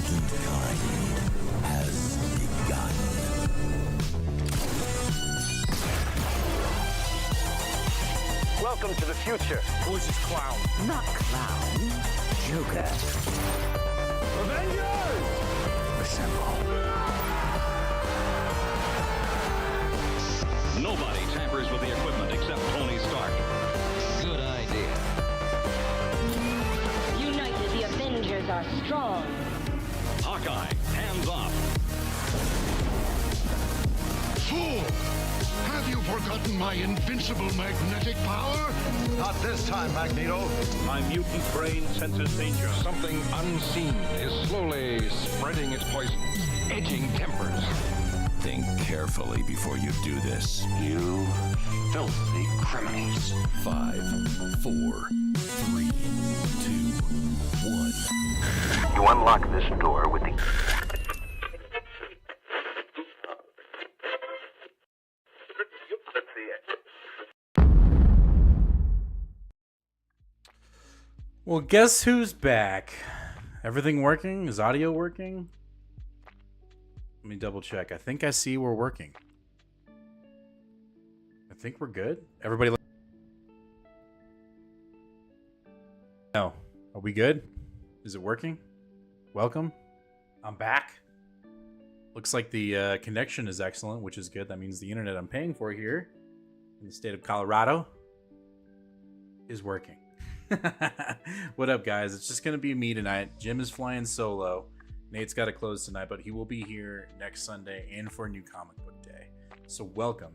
mutant kind has begun. Welcome to the future. Who's this clown? Not clown. Joker. Avengers! Assemble. Nobody tampers with the equipment except Tony Stark. Good idea. United, the Avengers are strong. Hawkeye, hands off. Fool! Have you forgotten my invincible magnetic power? Not this time, Magneto. My mutant brain senses danger. Something unseen is slowly spreading its poisons, edging tempers. Think carefully before you do this. You filthy criminals. 5, 4, 3, 2, 1. You unlock this door with the... Well, guess who's back? Everything working? Is audio working? Let me double check. I think I see we're working. I think we're good. Everybody. No. Are we good? Is it working? Welcome. I'm back. Looks like the connection is excellent, which is good. That means the internet I'm paying for here in the state of Colorado is working. What up, guys? It's just gonna be me tonight. Jim is flying solo. Nate's got to close tonight, but he will be here next Sunday and for New Comic Book Day. So welcome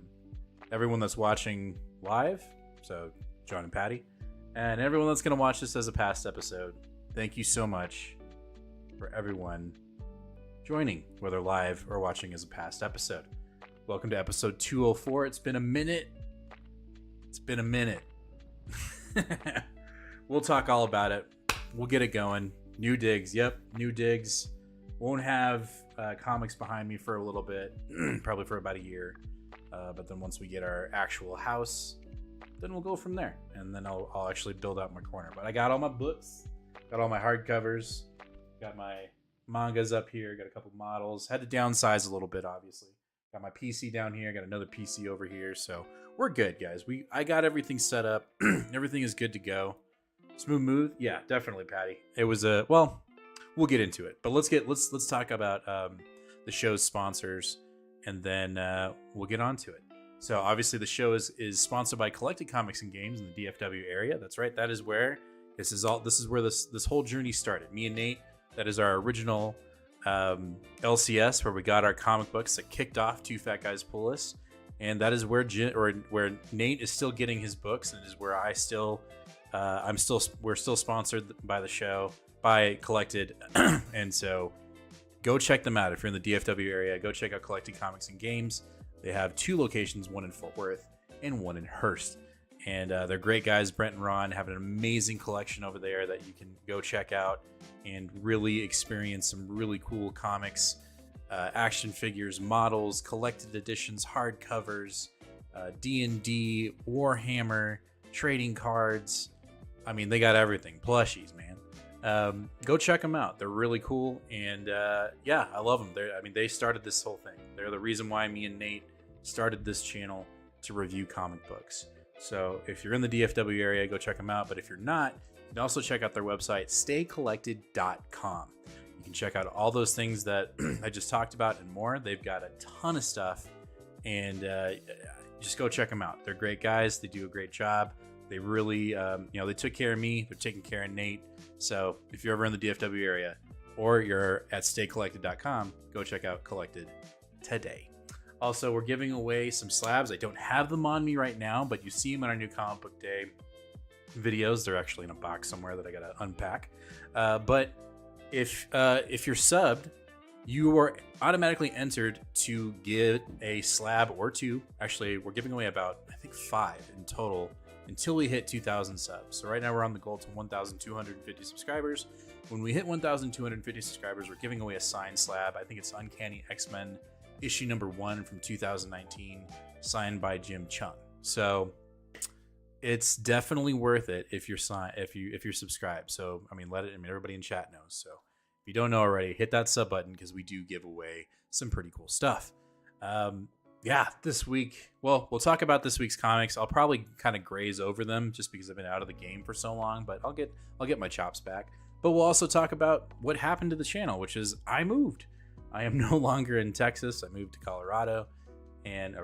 everyone that's watching live, so John and Patty, and everyone that's gonna watch this as a past episode. Thank you so much for everyone joining, whether live or watching as a past episode. Welcome to episode 204. It's been a minute. We'll talk all about it. We'll get it going. New digs. Yep, new digs. Won't have comics behind me for a little bit, probably for about a year. But then once we get our actual house, then we'll go from there. And then I'll actually build out my corner. But I got all my books, got all my hardcovers, got my mangas up here, got a couple models. Had to downsize a little bit, obviously. Got my PC down here, got another PC over here. So we're good, guys. I got everything set up. Everything is good to go. Smooth move, yeah, definitely, Patty. It was well, we'll get into it, but let's talk about the show's sponsors, and then we'll get on to it. So obviously, the show is sponsored by Collected Comics and Games in the DFW area. That's right. That is where this is where this whole journey started. Me and Nate. That is our original LCS where we got our comic books that kicked off Two Fat Guys Pull Us, and that is where where Nate is still getting his books, and is where we're still sponsored by the show, by Collected. And so go check them out if you're in the DFW area. Go check out Collected Comics and Games. They have 2 locations, one in Fort Worth and one in Hearst, and they're great guys. Brent and Ron have an amazing collection over there that you can go check out and really experience some really cool comics, action figures, models, collected editions, hardcovers, D&D, Warhammer, trading cards. I mean, they got everything. Plushies, man. Go check them out. They're really cool, and yeah, I love them. They started this whole thing. They're the reason why me and Nate started this channel to review comic books. So if you're in the DFW area, go check them out. But if you're not, you can also check out their website, staycollected.com. You can check out all those things that I just talked about and more. They've got a ton of stuff, and just go check them out. They're great guys. They do a great job. They really, they took care of me. They're taking care of Nate. So if you're ever in the DFW area or you're at staycollected.com, go check out Collected today. Also, we're giving away some slabs. I don't have them on me right now, but you see them in our New Comic Book Day videos. They're actually in a box somewhere that I got to unpack. But if you're subbed, you are automatically entered to get a slab or 2. Actually, we're giving away about, I think, 5 in total until we hit 2,000 subs. So right now we're on the goal to 1,250 subscribers. When we hit 1,250 subscribers, we're giving away a signed slab. I think it's Uncanny X-Men issue number 1 from 2019, signed by Jim Chung. So it's definitely worth it if you're subscribed. So I mean, everybody in chat knows. So if you don't know already, hit that sub button because we do give away some pretty cool stuff. Yeah, this week, well, we'll talk about this week's comics. I'll probably kind of graze over them just because I've been out of the game for so long, but I'll get my chops back. But we'll also talk about what happened to the channel, which is I moved. I am no longer in Texas. I moved to Colorado. And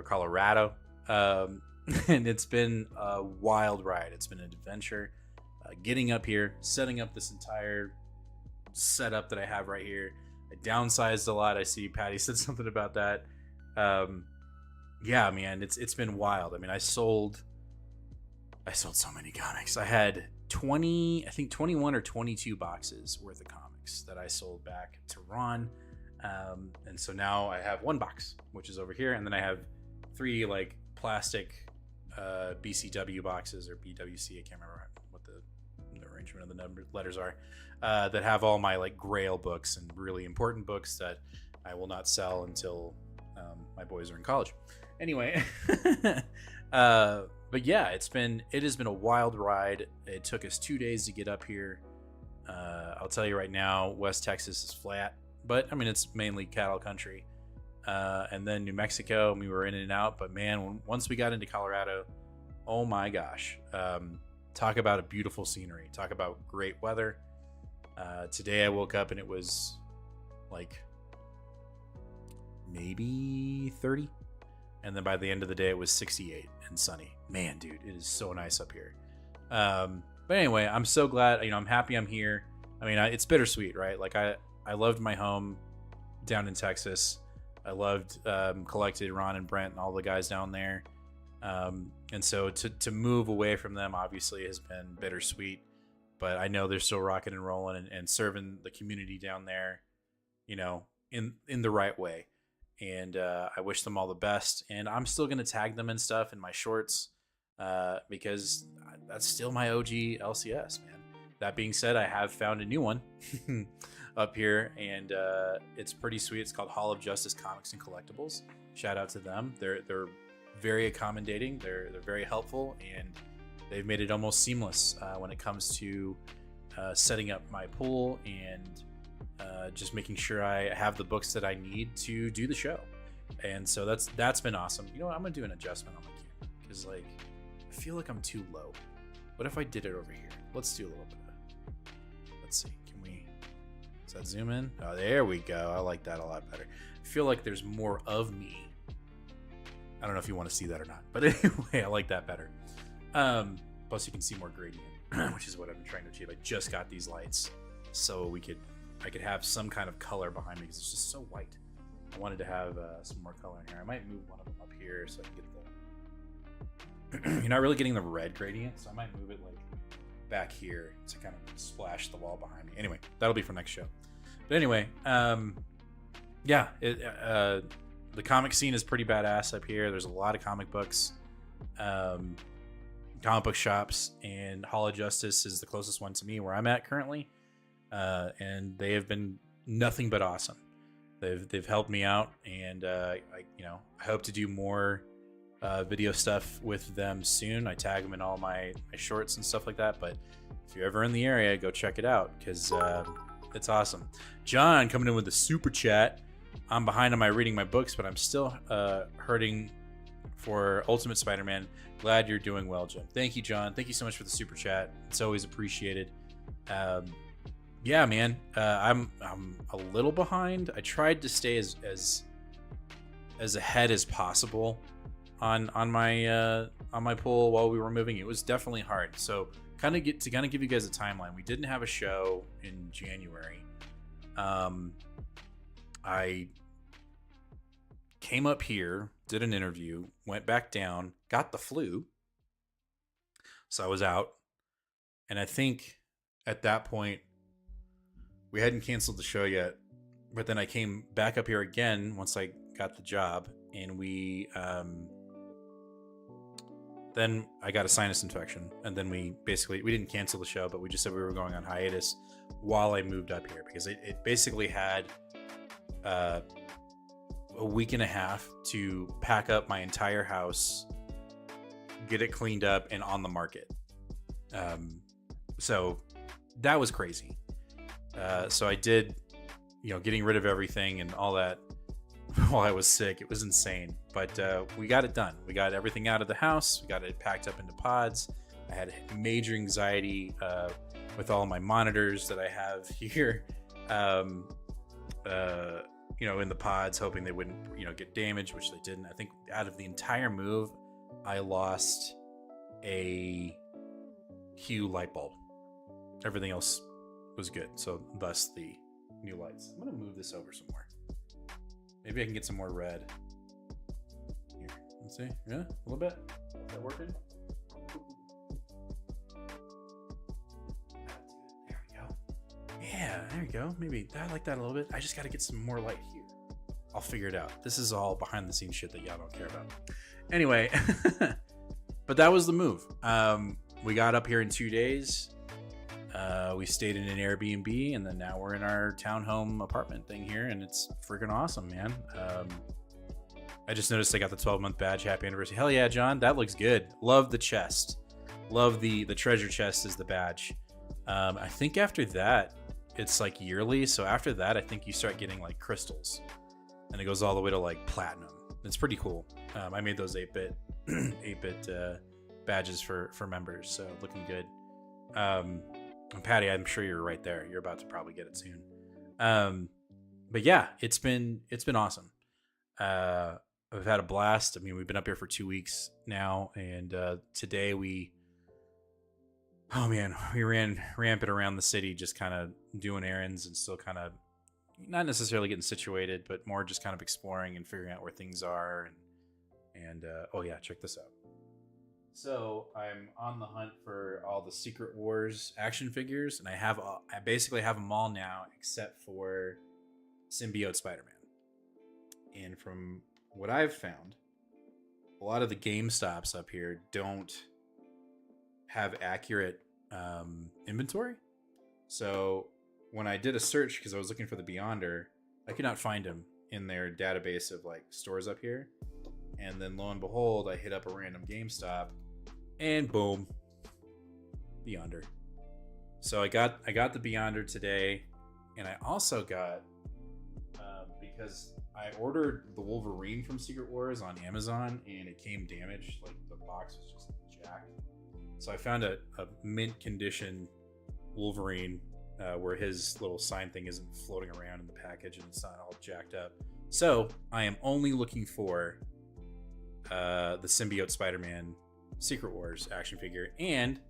it's been a wild ride. It's been an adventure. Getting up here, setting up this entire setup that I have right here. I downsized a lot. I see Patty said something about that. Yeah, man, it's been wild. I mean, I sold so many comics. I had 21 or 22 boxes worth of comics that I sold back to Ron. And so now I have one box, which is over here, and then I have 3 like plastic BCW boxes or BWC. I can't remember what the arrangement of the letters are, that have all my like Grail books and really important books that I will not sell until my boys are in college. Anyway, but yeah, it has been a wild ride. It took us 2 days to get up here. I'll tell you right now, West Texas is flat, but I mean, it's mainly cattle country. And then New Mexico, we were in and out, but man, once we got into Colorado, oh my gosh, talk about a beautiful scenery, talk about great weather. Today I woke up and it was like maybe 30, and then by the end of the day it was 68 and sunny. Man, dude, it is so nice up here. But anyway, I'm so glad, I'm happy I'm here. I mean, it's bittersweet, right? Like I loved my home down in Texas. I loved Collected, Ron and Brent and all the guys down there. And so to move away from them obviously has been bittersweet, but I know they're still rocking and rolling and serving the community down there, in the right way. And I wish them all the best. And I'm still going to tag them and stuff in my shorts because that's still my OG LCS, man. That being said, I have found a new one up here, and it's pretty sweet. It's called Hall of Justice Comics and Collectibles. Shout out to them. They're very accommodating. They're very helpful, and they've made it almost seamless when it comes to setting up my pool and just making sure I have the books that I need to do the show. And so that's been awesome. You know what? I'm gonna do an adjustment on my camera because like I feel like I'm too low. What if I did it over here? Let's do a little bit. Let's see. Does that zoom in? Oh, there we go. I like that a lot better. I feel like there's more of me. I don't know if you want to see that or not, but anyway, I like that better. Plus you can see more gradient, which is what I've been trying to achieve. I just got these lights so I could have some kind of color behind me because it's just so white. I wanted to have some more color in here. I might move one of them up here so I can get the you're not really getting the red gradient, so I might move it like back here to kind of splash the wall behind me. Anyway, that'll be for next show. But anyway, yeah, the comic scene is pretty badass up here. There's a lot of comic books, comic book shops, and Hall of Justice is the closest one to me where I'm at currently, and they have been nothing but awesome. They've helped me out, and I hope to do more video stuff with them soon. I tag them in all my shorts and stuff like that, but if you're ever in the area, go check it out because it's awesome. John coming in with a super chat. I'm behind on my reading my books, but I'm still hurting for Ultimate Spider-Man. Glad you're doing well, Jim. Thank you, John. Thank you so much for the super chat. It's always appreciated. Yeah, man, I'm a little behind. I tried to stay as ahead as possible on my pool while we were moving. It was definitely hard. So kind of give you guys a timeline. We didn't have a show in January. I came up here, did an interview, went back down, got the flu. So I was out. And I think at that point, we hadn't canceled the show yet. But then I came back up here again once I got the job. And we then I got a sinus infection. And then we didn't cancel the show, but we just said we were going on hiatus while I moved up here. Because it basically had a week and a half to pack up my entire house, get it cleaned up and on the market. So that was crazy. So I did getting rid of everything and all that while I was sick. It was insane, but we got it done. We got everything out of the house. We got it packed up into pods. I had major anxiety with all my monitors that I have here, in the pods, hoping they wouldn't, get damaged, which they didn't. I think out of the entire move, I lost a Hue light bulb. Everything else was good, so thus the new lights. I'm gonna move this over some more. Maybe I can get some more red. Here, let's see. Yeah, a little bit. Is that working? There we go. Yeah, there you go. Maybe I like that a little bit. I just got to get some more light here. I'll figure it out. This is all behind the scenes shit that y'all don't care about. Anyway, but that was the move. We got up here in 2 days. We stayed in an Airbnb, and then now we're in our townhome apartment thing here, and it's freaking awesome, man. I just noticed I got the 12-month badge. Happy anniversary. Hell yeah, John. That looks good. Love the chest. Love the treasure chest as the badge. I think after that, it's like yearly. So after that, I think you start getting like crystals, and it goes all the way to like platinum. It's pretty cool. I made those 8-bit badges for members, so looking good. And Patty, I'm sure you're right there. You're about to probably get it soon. But yeah, it's been awesome. I've had a blast. I mean, we've been up here for 2 weeks now, and today we ran rampant around the city, just kind of doing errands and still kind of not necessarily getting situated, but more just kind of exploring and figuring out where things are. And oh yeah, check this out. So I'm on the hunt for all the Secret Wars action figures, and I basically have them all now except for Symbiote Spider-Man. And from what I've found, a lot of the GameStops up here don't have accurate inventory. So when I did a search, because I was looking for the Beyonder, I could not find him in their database of like stores up here. And then lo and behold, I hit up a random GameStop, and boom, Beyonder. So I got the Beyonder today, and I also got because I ordered the Wolverine from Secret Wars on Amazon, and it came damaged. Like the box was just jacked. So I found a mint condition Wolverine where his little sign thing isn't floating around in the package and it's not all jacked up. So I am only looking for the Symbiote Spider-Man Secret Wars action figure. And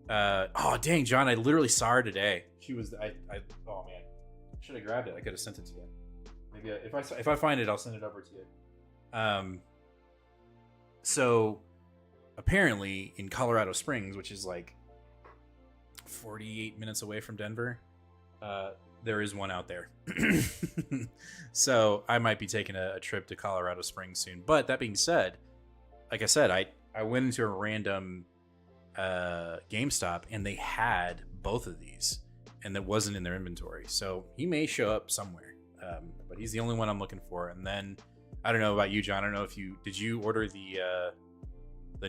oh dang, John, I literally saw her today. She was oh man, should have grabbed it. I could have sent it to you. Maybe if I find it, I'll send it over to you. So apparently in Colorado Springs, which is like 48 minutes away from Denver, there is one out there. So I might be taking a trip to Colorado Springs soon. But that being said, like I said, I went into a random GameStop, and they had both of these, and that wasn't in their inventory. So he may show up somewhere, but he's the only one I'm looking for. And then I don't know about you, John. I don't know if did you order the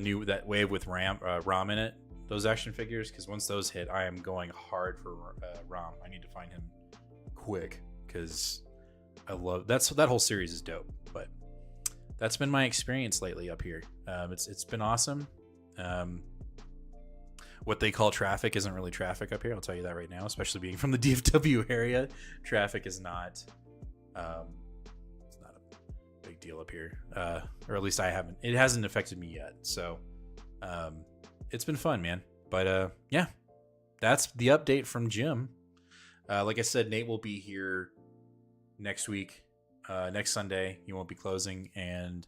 new that wave with Rom in it, those action figures? Because once those hit, I am going hard for Rom. I need to find him quick because I love that whole series is dope. But that's been my experience lately up here. It's been awesome. What they call traffic isn't really traffic up here. I'll tell you that right now, especially being from the DFW area. Traffic is not it's not a big deal up here, or at least it hasn't affected me yet. So it's been fun, man. But yeah, that's the update from Jim. Like I said, Nate will be here next week, next Sunday. He won't be closing, and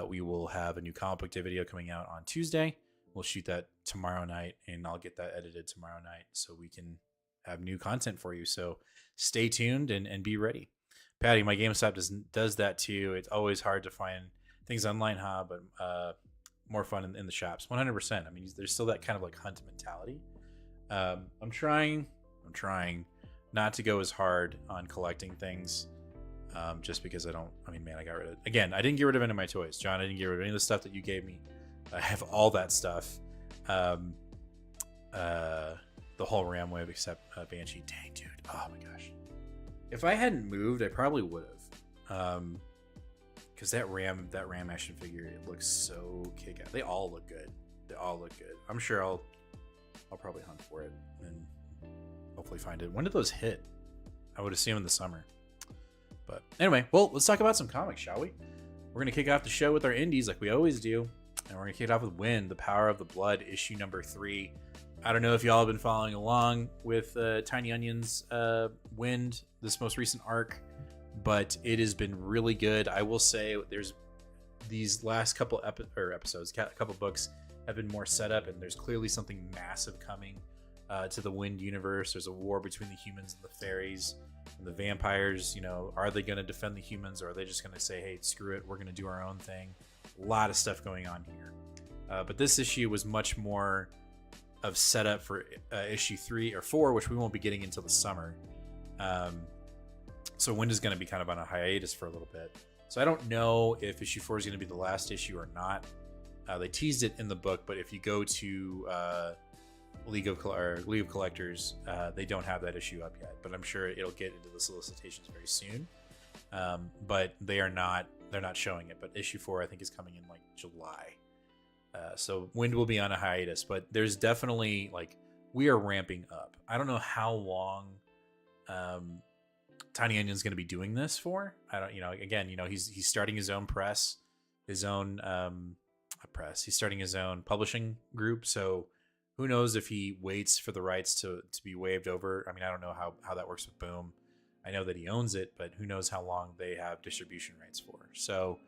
we will have a new comic book day video coming out on Tuesday. We'll shoot that tomorrow night, and I'll get that edited tomorrow night so we can have new content for you. So stay tuned and be ready. Patty, my GameStop does that too. It's always hard to find things online, but more fun in the shops. 100%. I mean, there's still that kind of like hunt mentality. I'm trying not to go as hard on collecting things, just because I got rid of, again, I didn't get rid of any of my toys. John, I didn't get rid of any of the stuff that you gave me. I have all that stuff. The whole Ram wave except Banshee. Dang, dude. Oh my gosh. If I hadn't moved, I probably would have. Because that Ram action figure, it looks so kick-ass. They all look good. I'm sure I'll probably hunt for it and hopefully find it. When did those hit? I would assume in the summer. But anyway, well, let's talk about some comics, shall we? We're going to kick off the show with our indies like we always do. And we're going to kick it off with Wind, The Power of the Blood, issue number 3. I don't know if y'all have been following along with Tiny Onion's Wind, this most recent arc, but it has been really good. I will say there's these last couple episodes, a couple books have been more set up, and there's clearly something massive coming to the Wind universe. There's a war between the humans and the fairies and the vampires. You know, are they going to defend the humans, or are they just going to say, hey, screw it, we're going to do our own thing? A lot of stuff going on here. But this issue was much more of setup for issue 3 or 4, which we won't be getting until the summer. So Wind is going to be kind of on a hiatus for a little bit. So I don't know if issue 4 is going to be the last issue or not. They teased it in the book, but if you go to League of Collectors, they don't have that issue up yet. But I'm sure it'll get into the solicitations very soon. But they're not showing it. But issue 4 I think is coming in like July. So Wind will be on a hiatus, but there's definitely like we are ramping up. I don't know how long Tiny Onion's going to be doing this for. I don't, again, he's starting his own press, his own press. He's starting his own publishing group. So who knows if he waits for the rights to be waived over. I mean, I don't know how that works with Boom. I know that he owns it, but who knows how long they have distribution rights for. So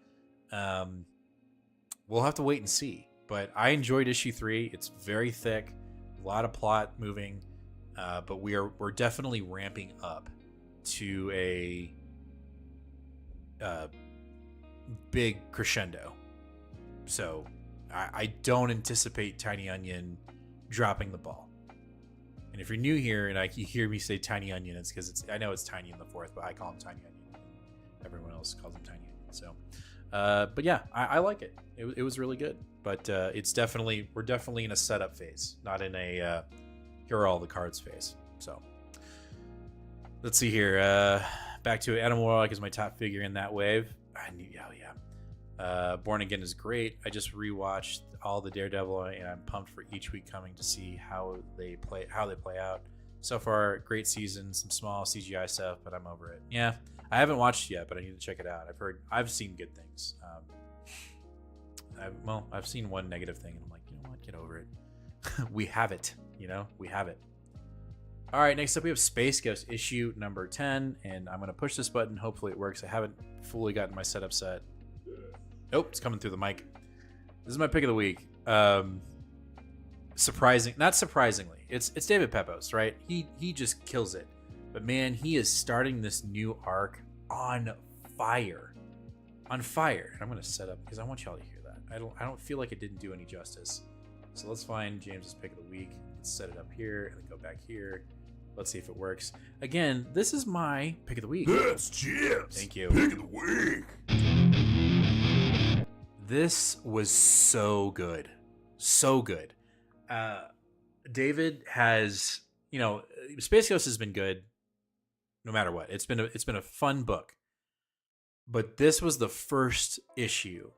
we'll have to wait and see. But I enjoyed issue 3. It's very thick, a lot of plot moving, but we're definitely ramping up to a big crescendo. So I don't anticipate Tiny Onion dropping the ball. And if you're new here and you hear me say Tiny Onion, it's because I know it's Tiny in the 4th, but I call him Tiny Onion. Everyone else calls him Tiny Onion. So, but yeah, I like it. It was really good. But we're definitely in a setup phase, not in a here are all the cards phase. So let's see here. Back to Animal Warlock is my top figure in that wave. Born Again is great. I just rewatched all the Daredevil, and I'm pumped for each week coming to see how they play out. So far, great season, some small CGI stuff, but I'm over it. Yeah, I haven't watched it yet, but I need to check it out. I've seen good things. I've seen one negative thing, and I'm like, you know what? Get over it. We have it. We have it. All right, next up we have Space Ghost issue number 10, and I'm going to push this button. Hopefully it works. I haven't fully gotten my setup set. Nope, it's coming through the mic. This is my pick of the week. Not surprisingly, it's David Pepose, right? He just kills it. But man, he is starting this new arc on fire. On fire. And I'm going to set up because I want y'all to hear that. I don't feel like it didn't do any justice. So let's find James's pick of the week. Let's set it up here and then go back here. Let's see if it works. Again, this is my pick of the week. That's James. Thank you. Pick of the week. This was so good. So good. David has, Space Ghost has been good no matter what. It's been a fun book. But this was the first issue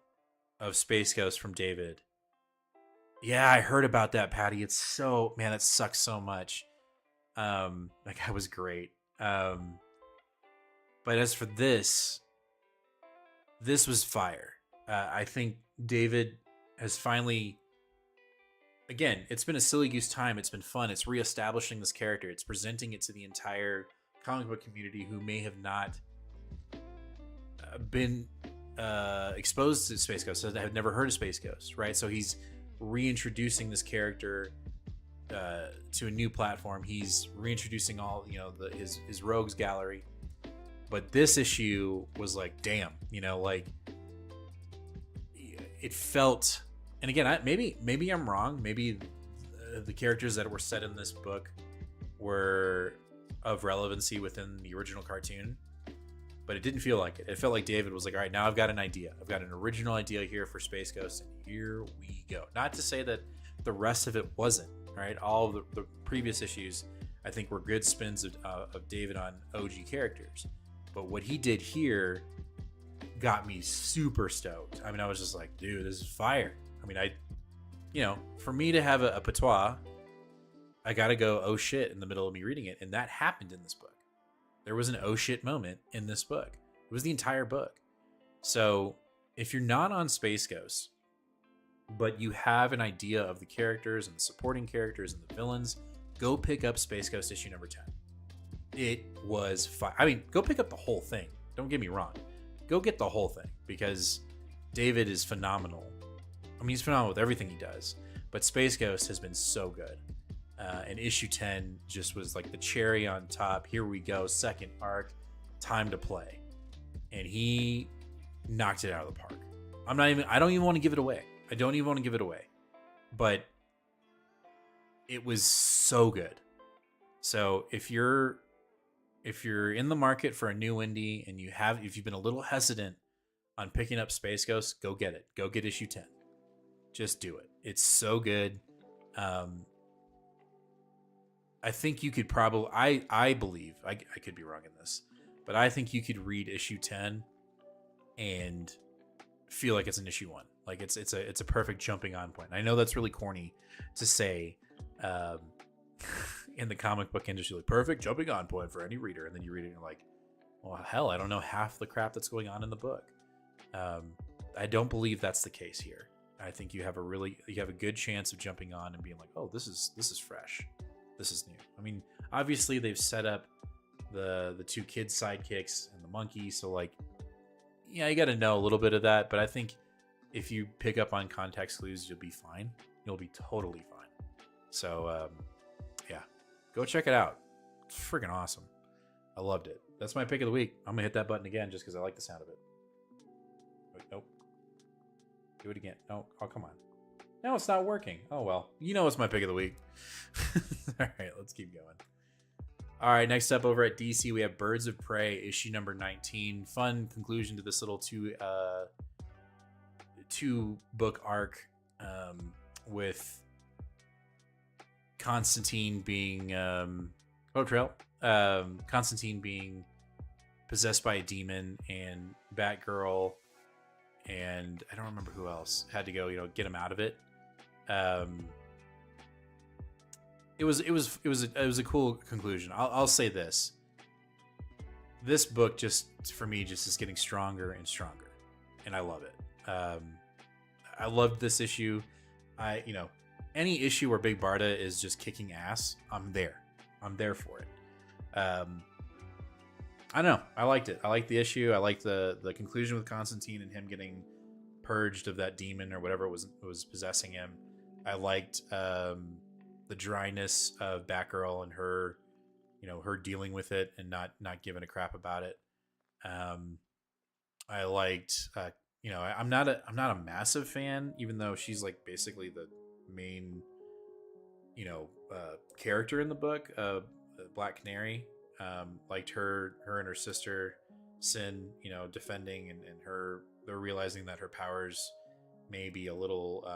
of Space Ghost from David. Yeah, I heard about that, Patty. It's so, man, that sucks so much. That guy was great. But as for this was fire. I think David has finally, again, it's been a silly goose time. It's been fun. It's reestablishing this character. It's presenting it to the entire comic book community who may have not been exposed to Space Ghost, so they have never heard of Space Ghost, right? So he's reintroducing this character to a new platform. He's reintroducing all his rogues gallery. But this issue was like, damn, it felt, and again, maybe I'm wrong. Maybe the characters that were set in this book were of relevancy within the original cartoon, but it didn't feel like it. It felt like David was like, all right, now I've got an idea. I've got an original idea here for Space Ghost, and here we go. Not to say that the rest of it wasn't, right? All of the previous issues I think were good spins of David on OG characters. But what he did here got me super stoked. I mean, I was just like, dude, this is fire. I mean, for me to have a patois, I gotta go, oh shit, in the middle of me reading it. And that happened in this book. There was an oh shit moment in this book. It was the entire book. So if you're not on Space Ghost, but you have an idea of the characters and the supporting characters and the villains, go pick up Space Ghost issue number 10. It was fun. I mean, go pick up the whole thing. Don't get me wrong. Go get the whole thing because David is phenomenal. I mean, he's phenomenal with everything he does, but Space Ghost has been so good. And issue 10 just was like the cherry on top. Here we go. Second arc, time to play. And he knocked it out of the park. I don't even want to give it away. I don't even want to give it away. But it was so good. So if you're in the market for a new indie and if you've been a little hesitant on picking up Space Ghost, go get it. Go get issue 10. Just do it. It's so good. I think you could probably, I believe, I could be wrong in this, but I think you could read issue 10 and feel like it's an issue 1. Like it's a perfect jumping on point. I know that's really corny to say in the comic book industry, like perfect jumping on point for any reader. And then you read it and you're like, well, hell, I don't know half the crap that's going on in the book. I don't believe that's the case here. I think you have a good chance of jumping on and being like, oh, this is fresh. This is new. I mean, obviously they've set up the two kids sidekicks and the monkey. So like, yeah, you got to know a little bit of that. But I think if you pick up on context clues, you'll be fine. You'll be totally fine. So yeah, go check it out. It's freaking awesome. I loved it. That's my pick of the week. I'm gonna hit that button again just because I like the sound of it. Wait, nope. Do it again. No. Oh, come on. No, it's not working. Oh, well. You know it's my pick of the week. All right, let's keep going. All right, next up over at DC, we have Birds of Prey, issue number 19. Fun conclusion to this little two-book arc with Constantine being... Constantine being possessed by a demon, and Batgirl and I don't remember who else had to go, get him out of it. It was a cool conclusion. I'll say this. This book just is getting stronger and stronger, and I love it. I loved this issue. Any issue where Big Barda is just kicking ass, I'm there for it. I don't know. I liked it. I liked the issue. I liked the conclusion with Constantine and him getting purged of that demon or whatever was possessing him. I liked the dryness of Batgirl and her, her dealing with it and not giving a crap about it. I liked, I'm not a massive fan, even though she's like basically the main, character in the book. Black Canary. Liked her and her sister Sin, defending and they're realizing that her powers may be a little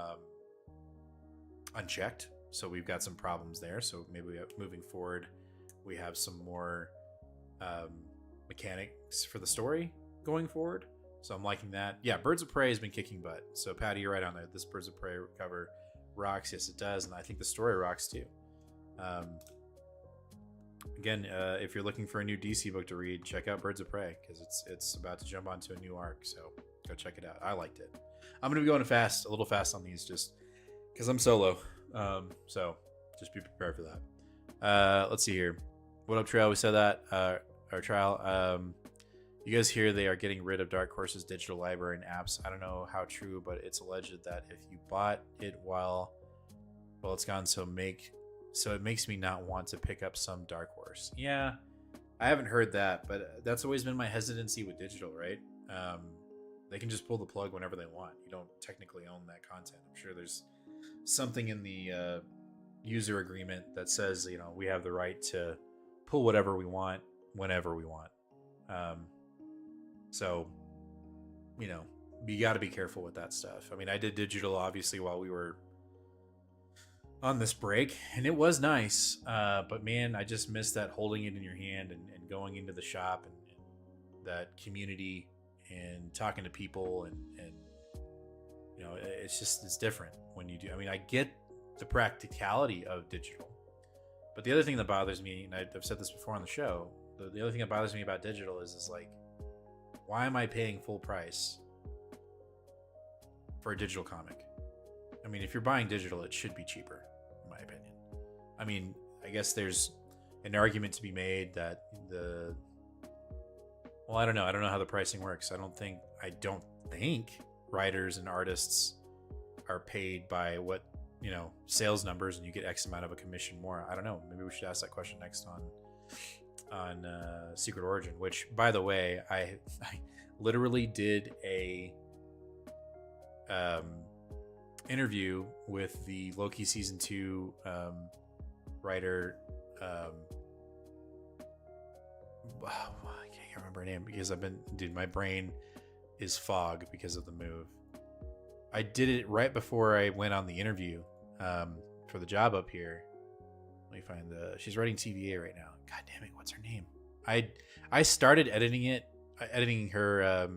unchecked. So we've got some problems there. So maybe moving forward, we have some more mechanics for the story going forward. So I'm liking that. Yeah, Birds of Prey has been kicking butt. So Patty, you're right on there. This Birds of Prey cover rocks. Yes, it does. And I think the story rocks too. Again, if you're looking for a new DC book to read, check out Birds of Prey because it's about to jump onto a new arc. So go check it out. I liked it. I'm going to be going a little fast on these just because I'm solo. So just be prepared for that. Let's see here. What up, Trail? We said that. Our trial. You guys hear they are getting rid of Dark Horse's digital library and apps. I don't know how true, but it's alleged that if you bought it while it's gone, so it makes me not want to pick up some Dark Horse. Yeah, I haven't heard that, but that's always been my hesitancy with digital, right? They can just pull the plug whenever they want. You don't technically own that content. I'm sure there's something in the user agreement that says, we have the right to pull whatever we want, whenever we want. So, you got to be careful with that stuff. I mean, I did digital, obviously, while we were on this break, and it was nice. But man, I just missed that holding it in your hand and going into the shop and that community and talking to people and you know, it's different when you do. I mean, I get the practicality of digital, but the other thing that bothers me, and I've said this before on the show, the other thing that bothers me about digital is like, why am I paying full price for a digital comic? I mean, if you're buying digital, it should be cheaper, in my opinion. I mean, I guess there's an argument to be made that well, I don't know. I don't know how the pricing works. I don't think writers and artists are paid by what, you know, sales numbers, and you get X amount of a commission more. I don't know. Maybe we should ask that question next on Secret Origin, which, by the way, I literally did a interview with the Loki season 2 writer. I can't remember her name because my brain is fog because of the move. I did it right before I went on the interview for the job up here. Let me find she's writing TVA right now. God damn it, what's her name? I started editing her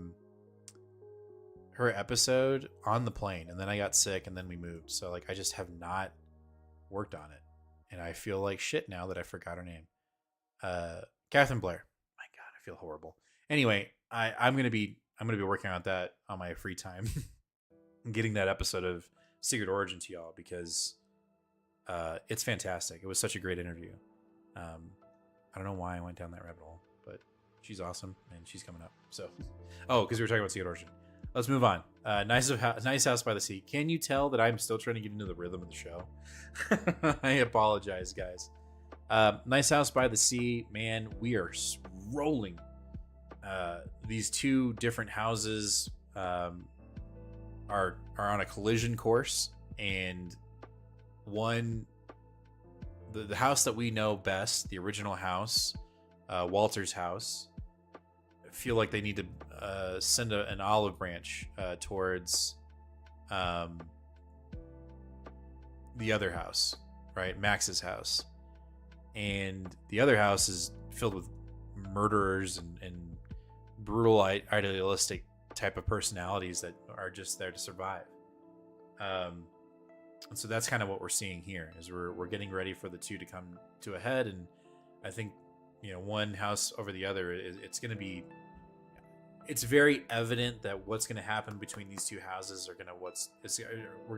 episode on the plane, and then I got sick, and then we moved. So like I just have not worked on it, and I feel like shit now that I forgot her name. Catherine Blair. My God, I feel horrible. Anyway, I'm gonna be working on that on my free time, and getting that episode of Secret Origin to y'all because it's fantastic. It was such a great interview. I don't know why I went down that rabbit hole, but she's awesome and she's coming up. So, because we were talking about Secret Origin. Let's move on. Nice House by the Sea. Can you tell that I'm still trying to get into the rhythm of the show? I apologize, guys. Nice House by the Sea, man. We are rolling. These two different houses are on a collision course, and the house that we know best, the original house, Walter's house, feel like they need to send an olive branch towards the other house, right? Max's house. And the other house is filled with murderers and brutal, idealistic type of personalities that are just there to survive. And so that's kind of what we're seeing here, is we're getting ready for the two to come to a head. And I think, you know, one house over the other, it's very evident that what's going to happen between these two houses we're going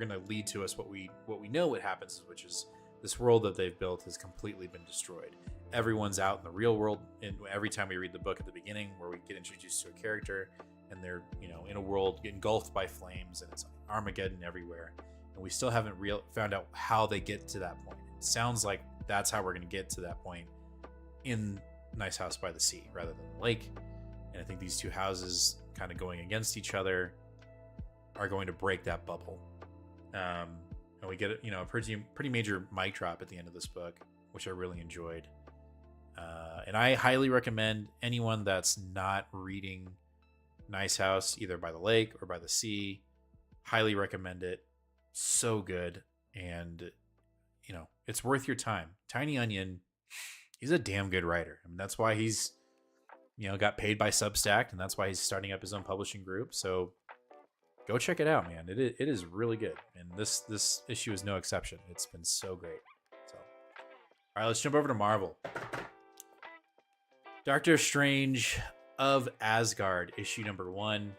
to lead to us what we know what happens, which is this world that they've built has completely been destroyed. Everyone's out in the real world, and every time we read the book at the beginning, where we get introduced to a character, and they're, you know, in a world engulfed by flames, and it's Armageddon everywhere, and we still haven't found out how they get to that point. It sounds like that's how we're going to get to that point in Nice House by the Sea rather than the lake. And I think these two houses kind of going against each other are going to break that bubble. And we get, you know, a pretty major mic drop at the end of this book, which I really enjoyed. And I highly recommend anyone that's not reading Nice House, either by the lake or by the sea, highly recommend it. So good. And, you know, it's worth your time. Tiny Onion, he's a damn good writer. I mean, that's why he's, you know, got paid by Substack, and that's why he's starting up his own publishing group. So go check it out, man. It is really good. And this issue is no exception. It's been so great. So, all right, let's jump over to Marvel. Doctor Strange of Asgard, issue number 1.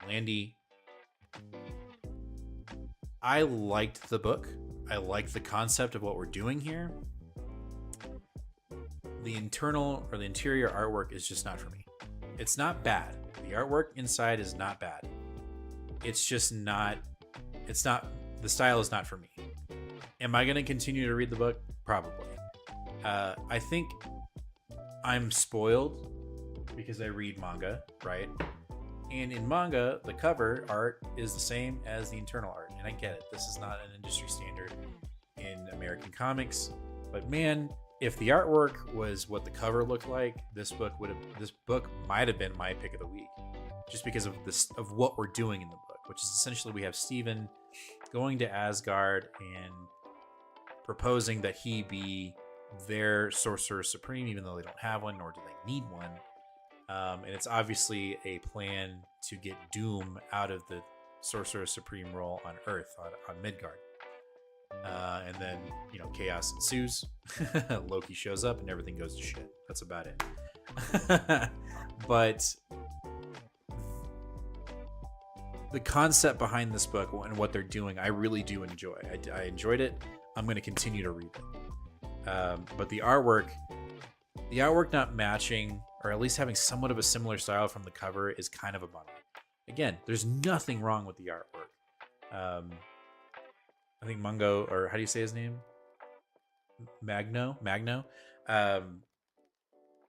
Landy. I liked the book. I liked the concept of what we're doing here. The internal or the interior artwork is just not for me. It's not bad. The artwork inside is not bad. It's just not, the style is not for me. Am I going to continue to read the book? Probably. I think I'm spoiled because I read manga, right? And in manga, the cover art is the same as the internal art. And I get it. This is not an industry standard in American comics. But man, if the artwork was what the cover looked like, this book might have been my pick of the week, just because of what we're doing in the book, which is essentially we have Steven going to Asgard, and proposing that he be their Sorcerer Supreme, even though they don't have one, nor do they need one. And it's obviously a plan to get Doom out of the Sorcerer Supreme role on Earth, on Midgard. And then, chaos ensues. Loki shows up and everything goes to shit. That's about it. But the concept behind this book and what they're doing, I really do enjoy. I enjoyed it. I'm going to continue to read it. But the artwork not matching, or at least having somewhat of a similar style from the cover, is kind of a bummer. Again, there's nothing wrong with the artwork. I think Mungo, or how do you say his name? Magno.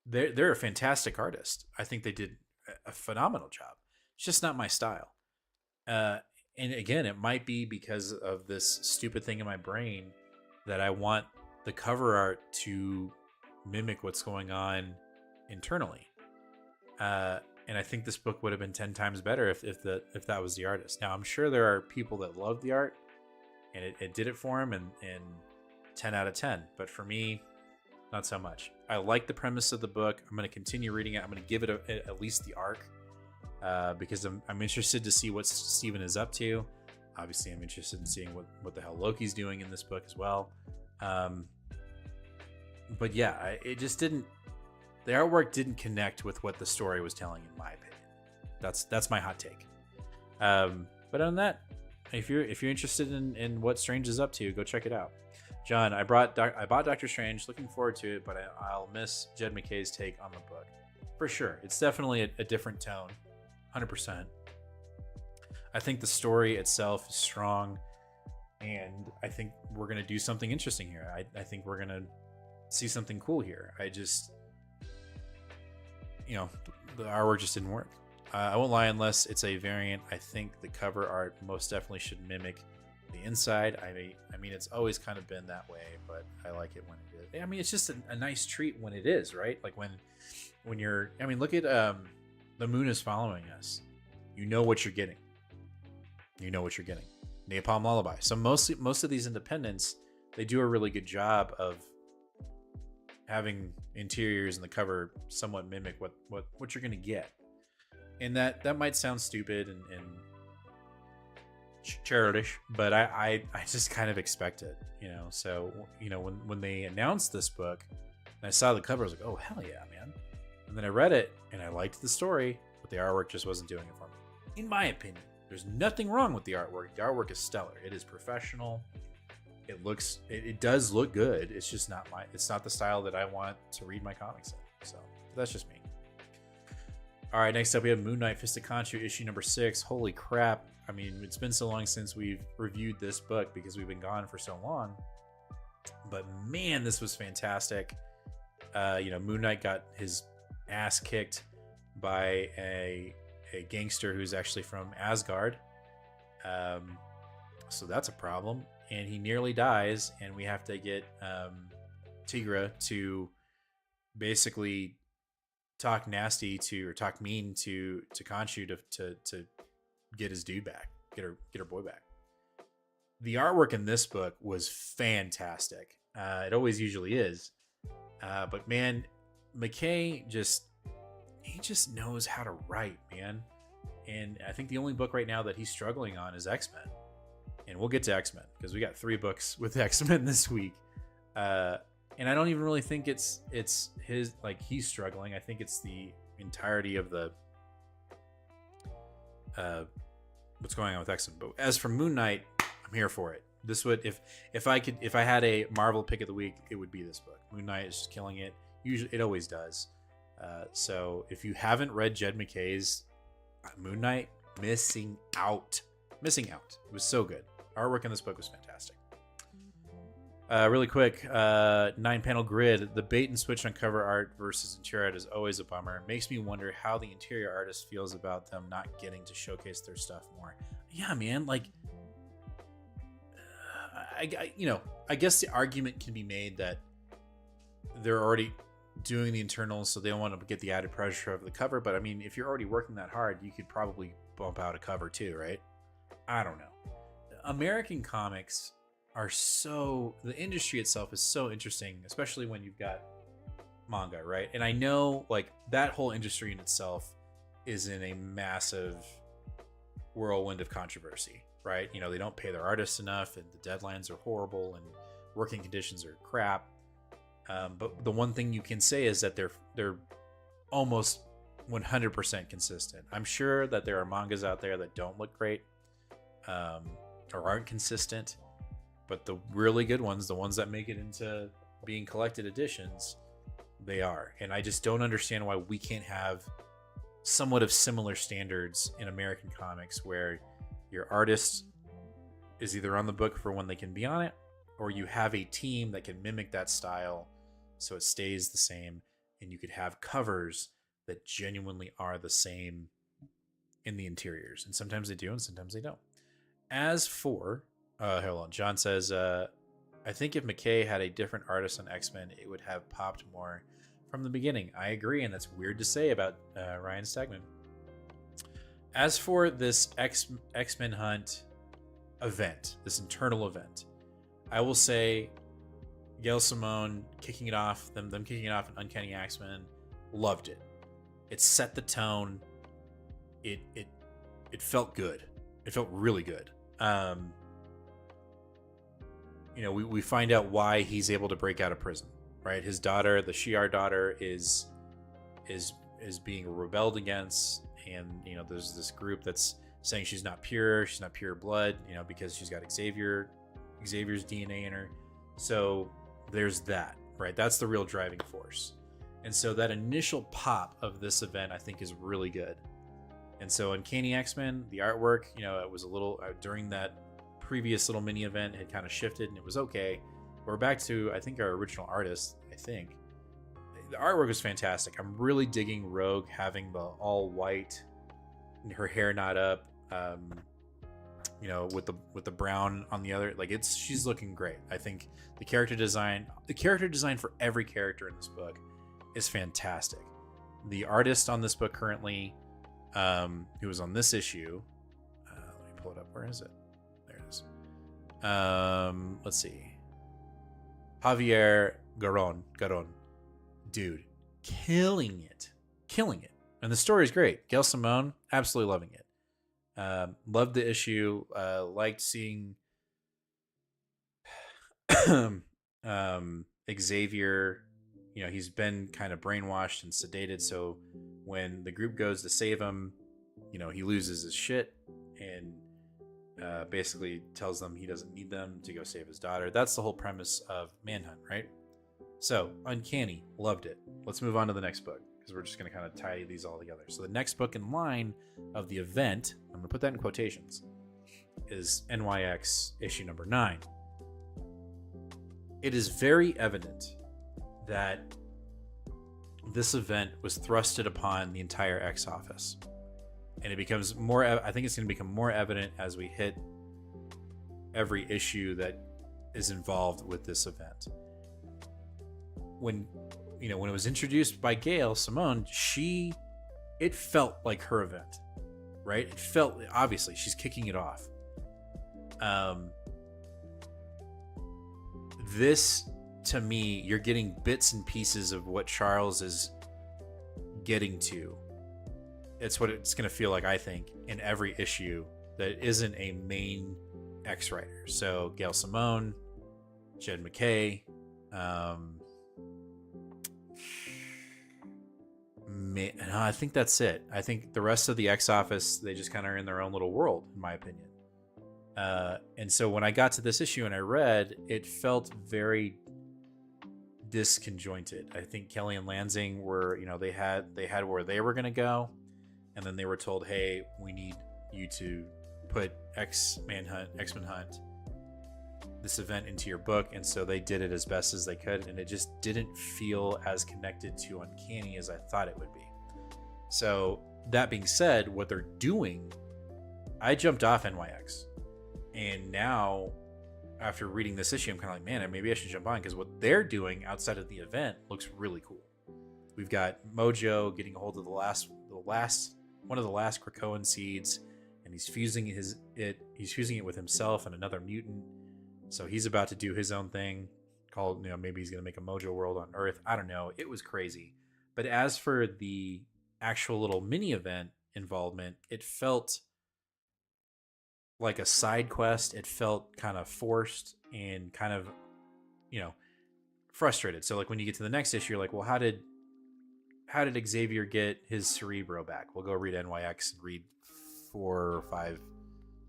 They're a fantastic artist. I think they did a phenomenal job. It's just not my style. And again, it might be because of this stupid thing in my brain that I want the cover art to mimic what's going on internally. And I think this book would have been 10 times better if that was the artist. Now, I'm sure there are people that love the art, and it did it for him, and 10 out of 10. But for me, not so much. I like the premise of the book. I'm going to continue reading it. I'm going to give it at least the arc, because I'm interested to see what Steven is up to. Obviously, I'm interested in seeing what the hell Loki's doing in this book as well. But yeah, it just didn't. The artwork didn't connect with what the story was telling, in my opinion. That's my hot take. But other than that, if you're interested in what Strange is up to, go check it out. John, I bought Doctor Strange. Looking forward to it, but I'll miss Jed McKay's take on the book for sure. It's definitely a different tone, 100%. I think the story itself is strong, and I think we're gonna do something interesting here. I think we're gonna see something cool here. I just, the artwork just didn't work. I won't lie, unless it's a variant. I think the cover art most definitely should mimic the inside. I mean, it's always kind of been that way, but I like it when it is. I mean, it's just a nice treat when it is, right? Like when you're. I mean, look at the moon is following us. You know what you're getting. Napalm Lullaby. So most of these independents, they do a really good job of having interiors in the cover somewhat mimic what you're gonna get. And that might sound stupid and childish, but I just kind of expect it, So when they announced this book, and I saw the cover, I was like, oh hell yeah, man! And then I read it and I liked the story, but the artwork just wasn't doing it for me. In my opinion, there's nothing wrong with the artwork. The artwork is stellar. It is professional. It does look good. It's just it's not the style that I want to read my comics in. So that's just me. All right, next up we have Moon Knight Fist of Khonshu, issue number 6. Holy crap. I mean, it's been so long since we've reviewed this book because we've been gone for so long. But man, this was fantastic. Moon Knight got his ass kicked by a gangster who's actually from Asgard. So that's a problem. And he nearly dies, and we have to get Tigra to basically talk nasty or talk mean to Khonshu to get his dude back, get her boy back. The artwork in this book was fantastic. It always usually is, but man, McKay just knows how to write, man. And I think the only book right now that he's struggling on is X-Men. And we'll get to X-Men because we got 3 books with X-Men this week. And I don't even really think it's his, like, he's struggling. I think it's the entirety of the what's going on with X-Men. But as for Moon Knight, I'm here for it. This would, if I had a Marvel pick of the week, it would be this book. Moon Knight is just killing it. Usually, it always does. So if you haven't read Jed McKay's Moon Knight, missing out. It was so good. Artwork in this book was fantastic. Really quick, 9-panel grid. The bait and switch on cover art versus interior art is always a bummer. It makes me wonder how the interior artist feels about them not getting to showcase their stuff more. Yeah, man. Like, I guess the argument can be made that they're already doing the internals, so they don't want to get the added pressure of the cover. But I mean, if you're already working that hard, you could probably bump out a cover too, right? I don't know. American comics are so, the industry itself is so interesting, especially when you've got manga, right? And I know like that whole industry in itself is in a massive whirlwind of controversy, right? You know, they don't pay their artists enough, and the deadlines are horrible, and working conditions are crap. But the one thing you can say is that they're almost 100% consistent. I'm sure that there are mangas out there that don't look great, or aren't consistent, but the really good ones, the ones that make it into being collected editions, they are. And I just don't understand why we can't have somewhat of similar standards in American comics, where your artist is either on the book for when they can be on it, or you have a team that can mimic that style so it stays the same, and you could have covers that genuinely are the same in the interiors. And sometimes they do, and sometimes they don't. As for hold on, John says, I think if McKay had a different artist on X-Men, it would have popped more from the beginning. I agree, and that's weird to say about Ryan Stegman. As for this X-Men Hunt event, this internal event, I will say Gail Simone kicking it off, them kicking it off in Uncanny X-Men, loved it. It set the tone. It felt good. It felt really good. You know, we find out why he's able to break out of prison, right? His daughter, the Shi'ar daughter, is being rebelled against, and you know, there's this group that's saying she's not pure blood, you know, because she's got Xavier's DNA in her. So there's that, right? That's the real driving force. And so that initial pop of this event, I think, is really good. And so Uncanny X-Men, the artwork, you know, it was a little during that previous little mini event had kind of shifted, and it was okay. We're back to, I think, our original artist. I think the artwork was fantastic. I'm really digging Rogue having the all white, her hair not up, you know, with the brown on the other. Like, she's looking great. I think the character design for every character in this book is fantastic. The artist on this book currently, who was on this issue, let me pull it up. Where is it? There it is. Let's see. Javier Garon, dude, killing it. And the story is great. Gail Simone, absolutely loving it. Loved the issue. Liked seeing Xavier. You know, he's been kind of brainwashed and sedated, so when the group goes to save him, you know, he loses his shit and basically tells them he doesn't need them to go save his daughter. That's the whole premise of Manhunt, right? So, Uncanny, loved it. Let's move on to the next book, because we're just going to kind of tie these all together. So the next book in line of the event, I'm going to put that in quotations, is NYX issue number 9. It is very evident that this event was thrusted upon the entire X office. And it becomes more, I think it's going to become more evident as we hit every issue that is involved with this event. When it was introduced by Gail Simone, it felt like her event, right? It felt, obviously, she's kicking it off. This, to me, you're getting bits and pieces of what Charles is getting to. It's what it's going to feel like, I think, in every issue that isn't a main X writer. So Gail Simone, Jed MacKay, I think that's it. I think the rest of the X office, they just kind of are in their own little world, in my opinion. And so when I got to this issue and I read, it felt very disconjointed. I think Kelly and Lansing were, they had where they were going to go, and then they were told, hey, we need you to put X-Men Hunt, this event, into your book. And so they did it as best as they could, and it just didn't feel as connected to Uncanny as I thought it would be. So that being said, what they're doing, I jumped off NYX, and now after reading this issue, I'm kind of like, man, maybe I should jump on, because what they're doing outside of the event looks really cool. We've got Mojo getting a hold of one of the last Krakoan seeds, and he's fusing it with himself and another mutant. So he's about to do his own thing called, maybe he's going to make a Mojo World on Earth. I don't know. It was crazy. But as for the actual little mini event involvement, it felt like a side quest. It felt kind of forced and kind of, frustrated. So like when you get to the next issue, you're like, well, how did Xavier get his Cerebro back? We'll go read NYX and read 4 or 5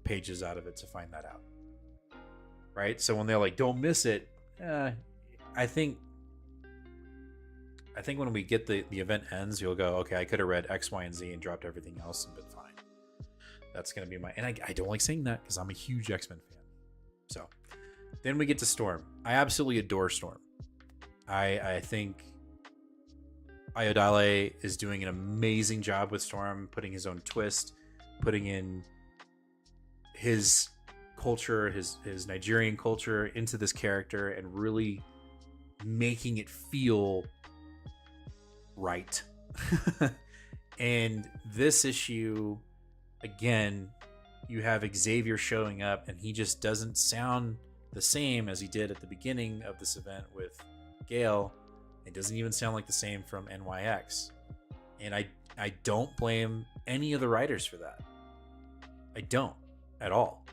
pages out of it to find that out. Right? So when they're like, don't miss it, I think when we get the event ends, you'll go, okay, I could have read X, Y, and Z and dropped everything else and been fine. That's going to be and I don't like saying that because I'm a huge X-Men fan. So then we get to Storm. I absolutely adore Storm. I think Ayodele is doing an amazing job with Storm, putting his own twist, putting in his culture, his Nigerian culture into this character and really making it feel right. And this issue, again, you have Xavier showing up and he just doesn't sound the same as he did at the beginning of this event with Gale. It doesn't even sound like the same from NYX. And I don't blame any of the writers for that. I don't at all.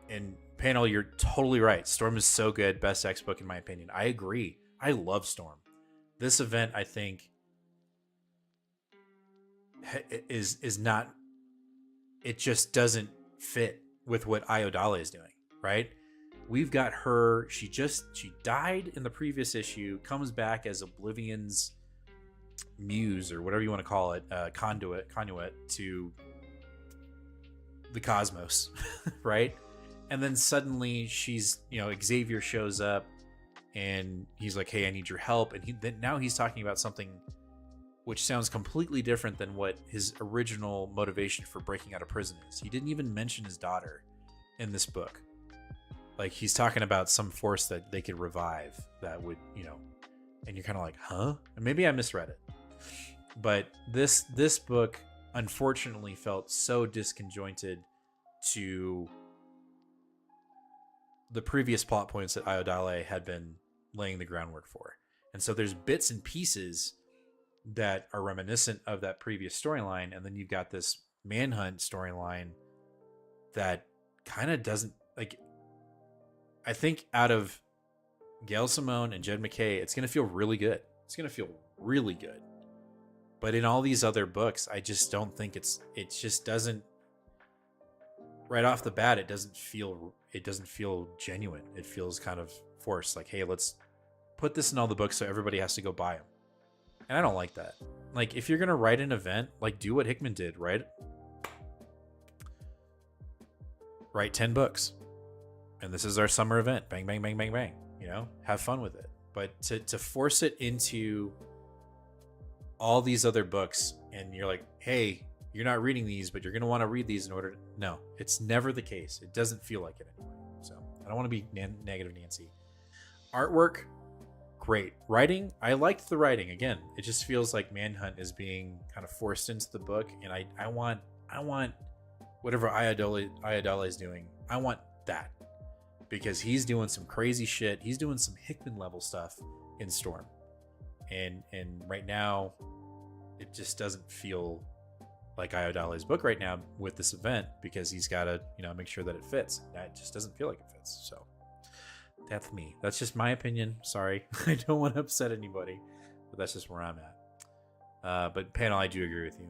And Panel, you're totally right. Storm is so good. Best X book in my opinion. I agree. I love Storm. This event, I think, is not. It just doesn't fit with what Ayodele is doing, right? We've got her. She died in the previous issue. Comes back as Oblivion's muse or whatever you want to call it, conduit to the cosmos, right? And then suddenly she's, Xavier shows up and he's like, hey, I need your help. And now he's talking about something which sounds completely different than what his original motivation for breaking out of prison is. He didn't even mention his daughter in this book. Like, he's talking about some force that they could revive that would, and you're kind of like, huh? And maybe I misread it. But this book, unfortunately, felt so disconjointed to the previous plot points that Ayodele had been laying the groundwork for. And so there's bits and pieces that are reminiscent of that previous storyline, and then you've got this Manhunt storyline that kind of doesn't, like, I think out of Gail Simone and Jed MacKay, it's going to feel really good. It's going to feel really good. But in all these other books, I just don't think it just doesn't, right off the bat, it doesn't feel genuine. It feels kind of forced. Like, hey, let's put this in all the books so everybody has to go buy them. And I don't like that. Like, if you're going to write an event, like, do what Hickman did, right? Write 10 books. And this is our summer event. Bang, bang, bang, bang, bang. Have fun with it. But to force it into all these other books and you're like, hey, you're not reading these, but you're going to want to read these in order to... No, it's never the case. It doesn't feel like it anyway. So I don't want to be negative Nancy. Artwork, great. Writing, I liked the writing. Again, it just feels like Manhunt is being kind of forced into the book, and I want whatever Ayodele is doing. I want that because he's doing some crazy shit. He's doing some Hickman level stuff in Storm, and right now, it just doesn't feel like Ayodele's book right now with this event because he's got to make sure that it fits. That just doesn't feel like it fits. So. That's me. That's just my opinion. Sorry. I don't want to upset anybody, but that's just where I'm at. But Panel, I do agree with you.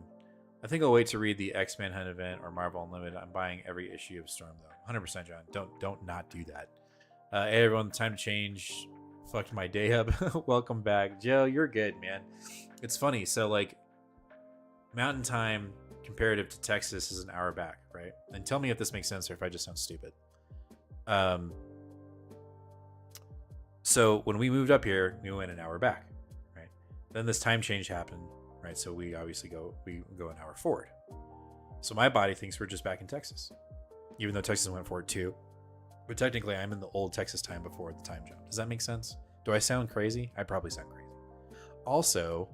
I think I'll wait to read the X-Men Hunt event or Marvel Unlimited. I'm buying every issue of Storm though. 100%, John. Don't not do that. Hey everyone, time to change. Fucked my day up. Welcome back. Joe, you're good, man. It's funny. So like Mountain Time comparative to Texas is an hour back, right? And tell me if this makes sense or if I just sound stupid. So when we moved up here, we went an hour back, right? Then this time change happened, right? So we obviously go an hour forward. So my body thinks we're just back in Texas, even though Texas went forward too. But technically, I'm in the old Texas time before the time jump. Does that make sense? Do I sound crazy? I probably sound crazy. Also,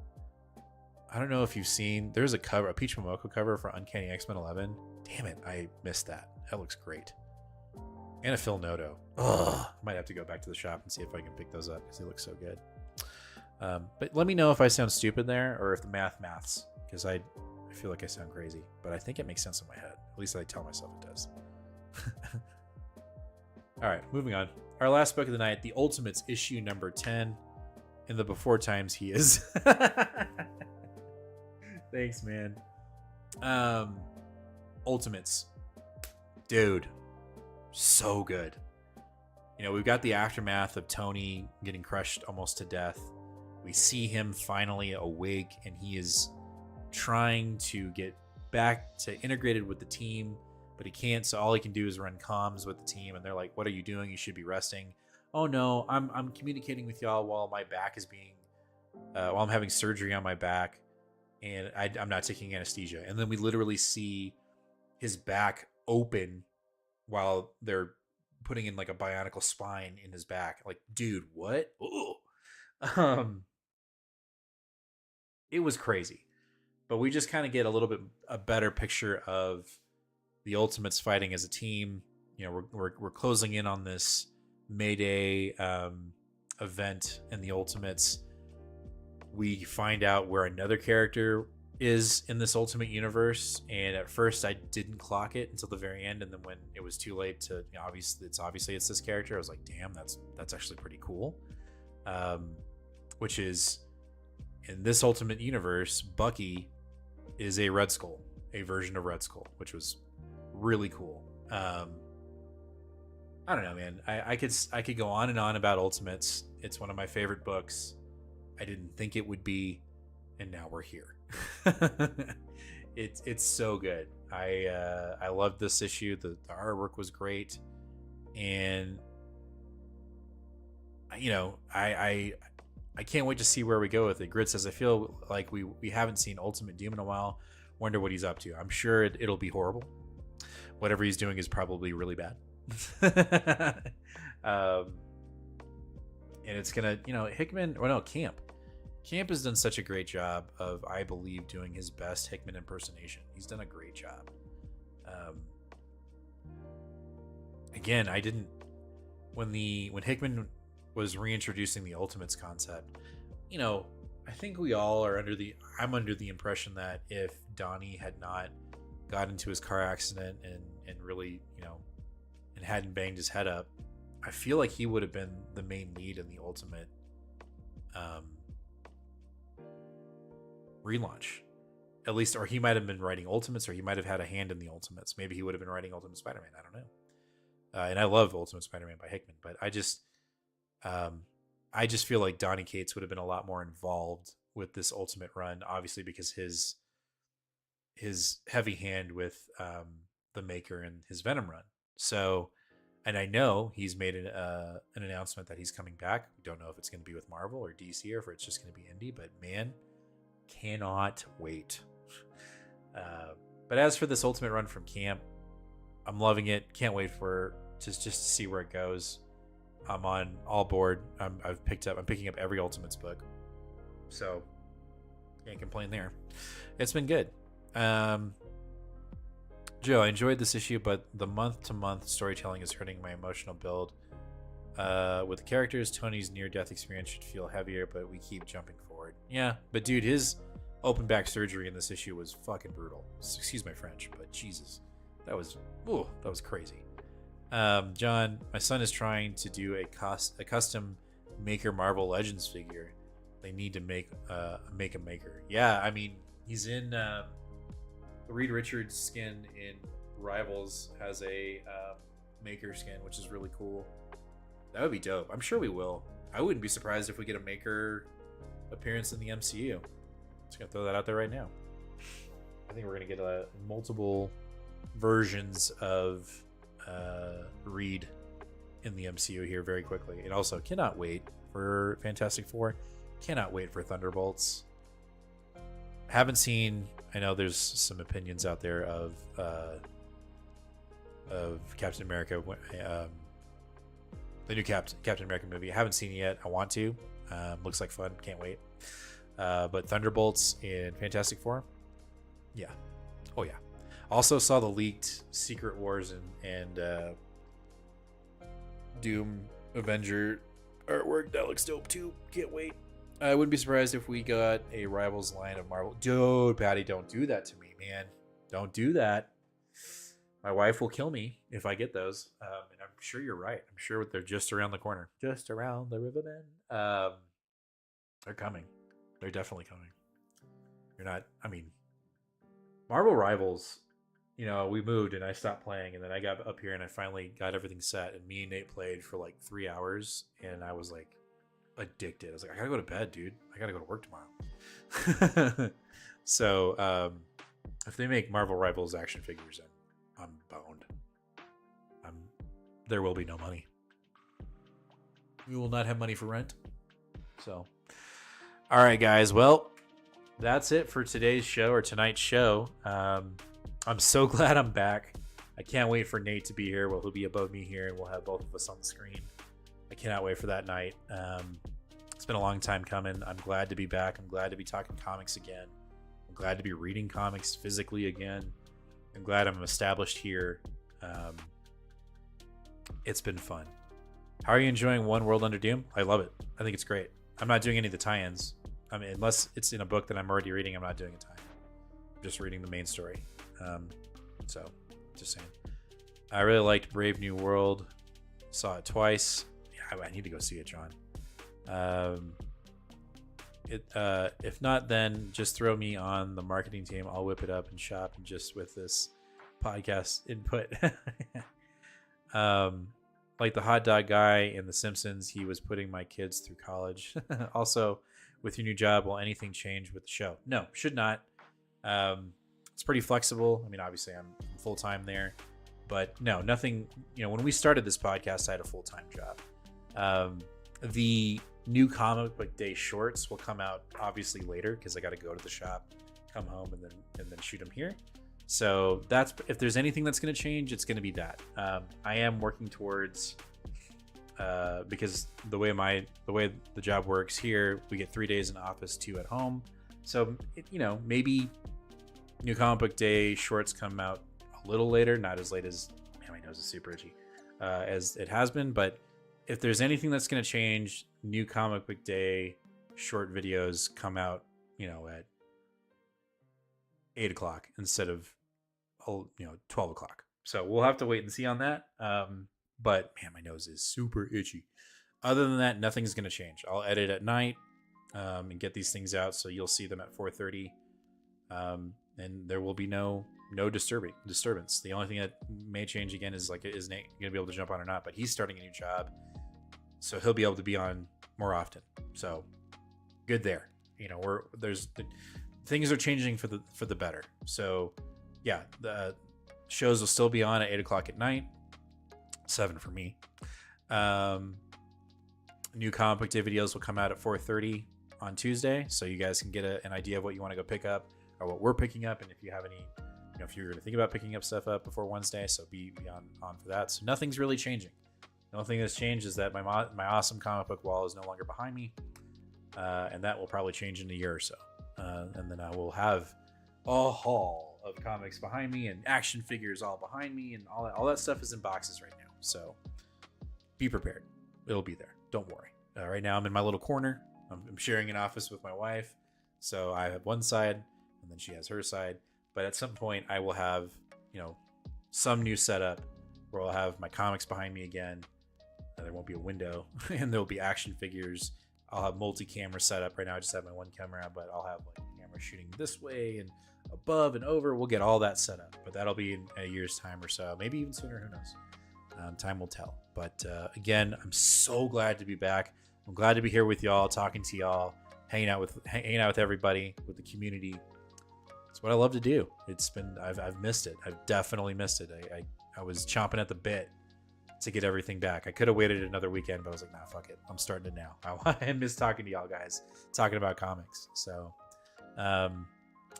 I don't know if you've seen, there's a Peach Momoko cover for Uncanny X-Men 11. Damn it, I missed that. That looks great. And a Phil Noto. Ugh. Might have to go back to the shop and see if I can pick those up because they look so good. But let me know if I sound stupid there or if the maths, because I feel like I sound crazy. But I think it makes sense in my head. At least I tell myself it does. All right, moving on. Our last book of the night, The Ultimates, issue number 10. In the before times, he is. Thanks, man. Ultimates. Dude. So good. You know, we've got the aftermath of Tony getting crushed almost to death. We see him finally awake, and he is trying to get back to integrated with the team, but he can't, so all he can do is run comms with the team, and they're like, what are you doing? You should be resting. Oh no, I'm communicating with y'all while my back is being while I'm having surgery on my back, and I'm not taking anesthesia. And then we literally see his back open while they're putting in like a bionicle spine in his back. Like, dude, what? Ooh. It was crazy. But we just kind of get a little bit a better picture of the Ultimates fighting as a team. You know, we're closing in on this Mayday event in the Ultimates. We find out where another character is in this Ultimate universe, and at first I didn't clock it until the very end, and then when it was too late to, you know, obviously it's this character, I was like, damn, that's actually pretty cool. Which is, in this Ultimate universe, Bucky is a Red Skull, a version of Red Skull, which was really cool. I don't know, man. I could go on and on about Ultimates. It's one of my favorite books. I didn't think it would be, and now we're here. It's so good. I loved this issue. The artwork was great, and you know, I can't wait to see where we go with it. Grit says, I feel like we haven't seen Ultimate Doom in a while. Wonder what he's up to. I'm sure it'll be horrible. Whatever he's doing is probably really bad. And it's gonna, you know, Camp has done such a great job of, I believe, doing his best Hickman impersonation. He's done a great job. Again, when Hickman was reintroducing the Ultimates concept, you know, I think we all are I'm under the impression that if Donnie had not got into his car accident and really, you know, and hadn't banged his head up, I feel like he would have been the main lead in the Ultimate relaunch, at least, or he might have been writing Ultimates, or he might have had a hand in the Ultimates. Maybe he would have been writing Ultimate Spider-Man. I don't know. And I love Ultimate Spider-Man by Hickman, but I just feel like Donny Cates would have been a lot more involved with this Ultimate run, obviously because his heavy hand with the Maker and his Venom run. So, and I know he's made an announcement that he's coming back. We don't know if it's going to be with Marvel or DC or if it's just going to be indie, but man, cannot wait. But as for this Ultimate run from Camp, I'm loving it. Can't wait for just to see where it goes. I'm on all board. I'm picking up every Ultimates book, so can't complain there. It's been good. Joe, I enjoyed this issue, but the month-to-month storytelling is hurting my emotional build. With the characters, Tony's near-death experience should feel heavier, but we keep jumping forward. Yeah, but dude, his open back surgery in this issue was fucking brutal. Excuse my French, but Jesus, that was crazy. John, my son is trying to do a custom Maker Marvel Legends figure. They need to make a Maker. Yeah, I mean, he's in the Reed Richards skin in Rivals has a Maker skin, which is really cool. That would be dope. I'm sure we will. I wouldn't be surprised if we get a Maker appearance in the MCU. Just gonna throw that out there right now. I think we're gonna get multiple versions of Reed in the MCU here very quickly. And also cannot wait for Fantastic Four. Cannot wait for Thunderbolts. Haven't seen, I know there's some opinions out there of Captain America, the new Captain America movie. I haven't seen it yet. I want to. Looks like fun. Can't wait. But Thunderbolts and Fantastic Four, yeah. Oh yeah. Also saw the leaked Secret Wars and Doom Avenger artwork. That looks dope too. Can't wait. I wouldn't be surprised if we got a Rivals line of Marvel. Dude, Patty, don't do that to me, man. Don't do that. My wife will kill me if I get those. And I'm sure you're right. I'm sure they're just around the corner. Just around the river bend. They're coming. They're definitely coming. You're not, I mean, Marvel Rivals, you know, we moved and I stopped playing, and then I got up here and I finally got everything set, and me and Nate played for like 3 hours, and I was like addicted. I was like, I gotta go to bed, dude. I gotta go to work tomorrow. So if they make Marvel Rivals action figures, I'm boned. There will be no money. We will not have money for rent. So, all right, guys. Well, that's it for today's show, or tonight's show. I'm so glad I'm back. I can't wait for Nate to be here. Well, he'll be above me here, and we'll have both of us on the screen. I cannot wait for that night. It's been a long time coming. I'm glad to be back. I'm glad to be talking comics again. I'm glad to be reading comics physically again. I'm glad I'm established here. It's been fun. How are you enjoying One World Under Doom? I love it. I think it's great. I'm not doing any of the tie-ins. I mean, unless it's in a book that I'm already reading, I'm not doing a tie-in. I'm just reading the main story. So, just saying. I really liked Brave New World. Saw it twice. Yeah, I need to go see it, John. If not, then just throw me on the marketing team. I'll whip it up and shop, and just with this podcast input. Like the hot dog guy in The Simpsons, he was putting my kids through college. Also, with your new job, will anything change with the show? No, should not. It's pretty flexible. I mean, obviously I'm full-time there, but no, nothing, you know, when we started this podcast, I had a full-time job. The new comic book day shorts will come out obviously later, because I got to go to the shop, come home, and then shoot them here. So that's, if there's anything that's going to change, it's going to be that. I am working towards, because the way the job works here, we get 3 days in office, 2 at home. So, you know, maybe new comic book day shorts come out a little later, not as late as, man, my nose is super itchy, as it has been. But if there's anything that's going to change, new comic book day short videos come out, you know, at 8 o'clock instead of, 12 o'clock. So we'll have to wait and see on that. But man, my nose is super itchy. Other than that, nothing's going to change. I'll edit at night and get these things out, so you'll see them at 4:30. And there will be no disturbance. The only thing that may change again is Nate going to be able to jump on or not? But he's starting a new job, so he'll be able to be on more often. So good there. You know, things are changing for the better. So yeah, the shows will still be on at 8 o'clock at night, 7 for me. New comic book day videos will come out at 4:30 on Tuesday, so you guys can get an idea of what you want to go pick up, or what we're picking up, and if you have any, if you're going to think about picking up stuff up before Wednesday, so be on for that. So nothing's really changing. The only thing that's changed is that my awesome comic book wall is no longer behind me, and that will probably change in a year or so. And then I will have a haul of comics behind me, and action figures all behind me, and all that stuff is in boxes right now. So be prepared. It'll be there. Don't worry. Right now I'm in my little corner. I'm sharing an office with my wife. So I have one side, and then she has her side. But at some point I will have, some new setup where I'll have my comics behind me again. And there won't be a window, and there'll be action figures. I'll have multi-camera setup. Right now I just have my one camera, but I'll have like a camera shooting this way and above and over. We'll get all that set up, but that'll be in a year's time or so, maybe even sooner, who knows. Time will tell. But again, I'm so glad to be back. I'm glad to be here with y'all, talking to y'all, hanging out with everybody, with the community. It's what I love to do. I've missed it. I've definitely missed it. I was chomping at the bit to get everything back. I could have waited another weekend, but I was like, nah, fuck it. I'm starting it now. I miss talking to y'all guys, talking about comics. So, a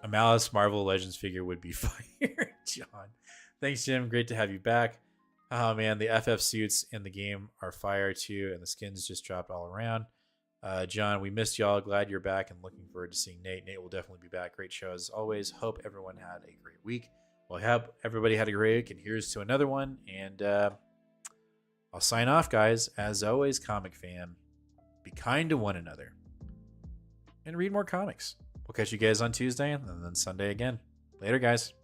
Malice Marvel Legends figure would be fire, John. Thanks, Jim. Great to have you back. Oh man, the FF suits in the game are fire too, and the skins just dropped all around. John, we missed y'all. Glad you're back and looking forward to seeing Nate. Nate will definitely be back. Great show as always. Hope everyone had a great week. Well, I hope everybody had a great week, and here's to another one. And I'll sign off, guys. As always, comic fan, be kind to one another and read more comics. We'll catch you guys on Tuesday and then Sunday again. Later, guys.